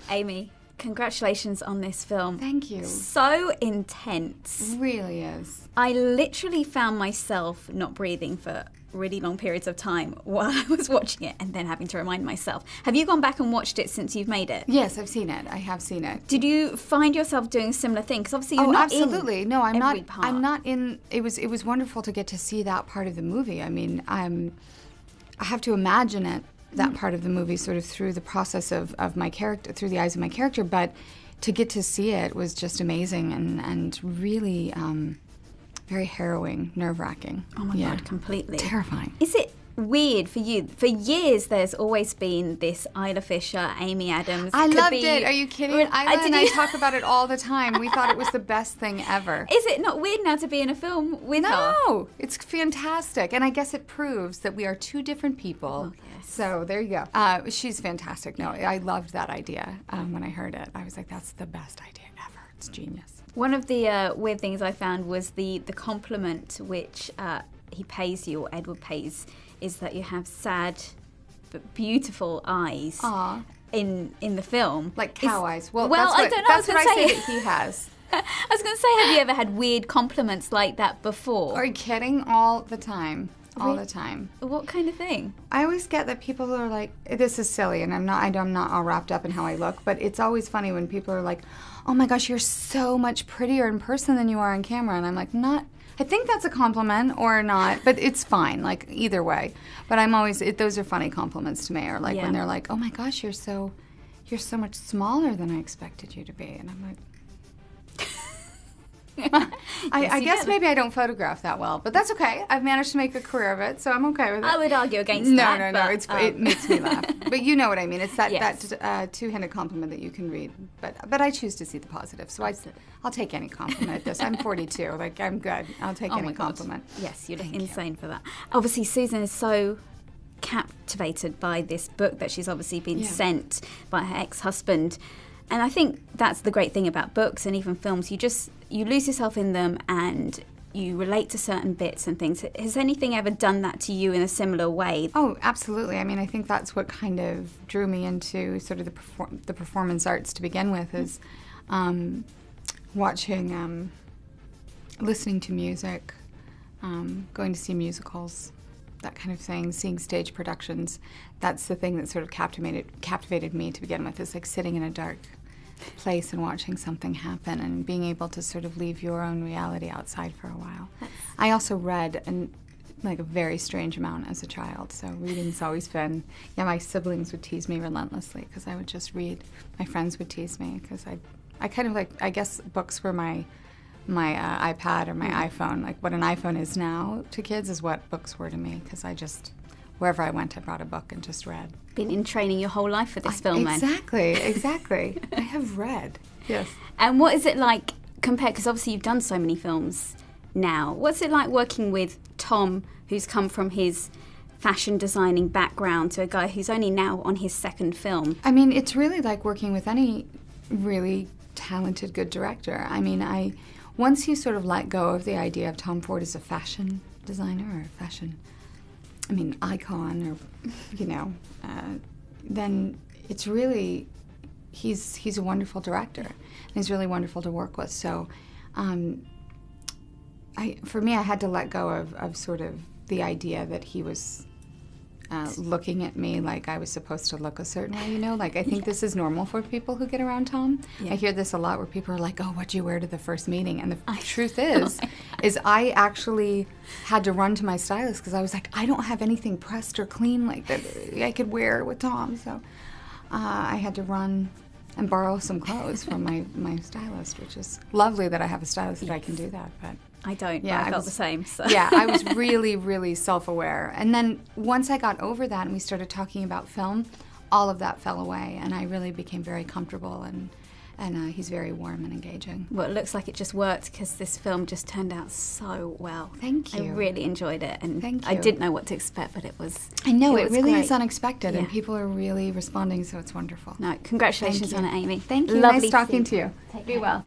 Amy, congratulations on this film. Thank you. So intense. It really is. I literally found myself not breathing for really long periods of time while I was watching it and then having to remind myself. Have you gone back and watched it since you've made it? Yes, I've seen it. I have seen it. Did you find yourself doing a similar thing? Because obviously you're not absolutely. in No, I'm every not. part. I'm not in. It was wonderful to get to see that part of the movie. I mean, I have to imagine it, that part of the movie, sort of through the process of my character, through the eyes of my character. But to get to see it was just amazing and really very harrowing, nerve-wracking. Oh my God, completely. Terrifying. Is it weird for you? For years, there's always been this Isla Fisher, Amy Adams. I loved it. Are you kidding? Isla and I talk about it all the time. We thought it was the best thing ever. Is it not weird now to be in a film with her? No, it's fantastic. And I guess it proves that we are two different people. Oh, yes. So there you go. She's fantastic. No, I loved that idea when I heard it. I was like, that's the best idea ever. It's genius. One of the weird things I found was the compliment which he pays you, or Edward pays, is that you have sad but beautiful eyes. Aww. in the film. Like cow eyes. Well, I don't know. That's what I say that he has. I was going to say, have you ever had weird compliments like that before? Are you kidding? All the time. All the time. What kind of thing? I always get that people are like, this is silly, and I'm not all wrapped up in how I look, but it's always funny when people are like, oh my gosh, you're so much prettier in person than you are on camera. And I'm like, I think that's a compliment or not, but it's fine, like either way. But I'm always, those are funny compliments to me, or like when they're like, oh my gosh, you're so much smaller than I expected you to be. And I'm like, I guess maybe I don't photograph that well, but that's okay. I've managed to make a career of it, so I'm okay with it. I would argue against that. No, it makes me laugh. But you know what I mean. It's that, yes. that two-handed compliment that you can read. But I choose to see the positive, so I'll take any compliment at this. I'm 42. Like, I'm good. I'll take any compliment. Yes, you look insane for that. Obviously, Susan is so captivated by this book that she's obviously been sent by her ex-husband. And I think that's the great thing about books and even films. You lose yourself in them and you relate to certain bits and things. Has anything ever done that to you in a similar way? Oh, absolutely. I mean, I think that's what kind of drew me into sort of the performance arts to begin with, is watching, listening to music, going to see musicals, that kind of thing, seeing stage productions. That's the thing that sort of captivated me to begin with, is like sitting in a dark place and watching something happen and being able to sort of leave your own reality outside for a while. I also read like a very strange amount as a child, so reading's always been, my siblings would tease me relentlessly because I would just read. My friends would tease me because I kind of like, I guess books were my iPad or my iPhone. Like what an iPhone is now to kids is what books were to me, because wherever I went, I brought a book and just read. Been in training your whole life for this film, then. Exactly. I have read, yes. And what is it like compared, because obviously you've done so many films now, what's it like working with Tom, who's come from his fashion designing background, to a guy who's only now on his second film? I mean, it's really like working with any really talented, good director. I mean, once you sort of let go of the idea of Tom Ford as a fashion designer or a fashion, icon, or, then it's really, he's a wonderful director, and he's really wonderful to work with. So, for me, I had to let go of sort of the idea that he was looking at me like I was supposed to look a certain way, Like, I think this is normal for people who get around Tom. Yeah. I hear this a lot where people are like, oh, what'd you wear to the first meeting? And the truth is I actually had to run to my stylist because I was like, I don't have anything pressed or clean like that I could wear with Tom. So I had to run and borrow some clothes from my stylist, which is lovely that I have a stylist that I can do that, but... I don't, but I felt the same. So. Yeah, I was really, really self-aware. And then once I got over that and we started talking about film, all of that fell away, and I really became very comfortable, and he's very warm and engaging. Well, it looks like it just worked, because this film just turned out so well. Thank you. I really enjoyed it, and Thank you. I didn't know what to expect, but it was I know, it really great. is unexpected, and people are really responding, so it's wonderful. No, congratulations on it, Amy. Thank you. Lovely nice talking to you. Be well.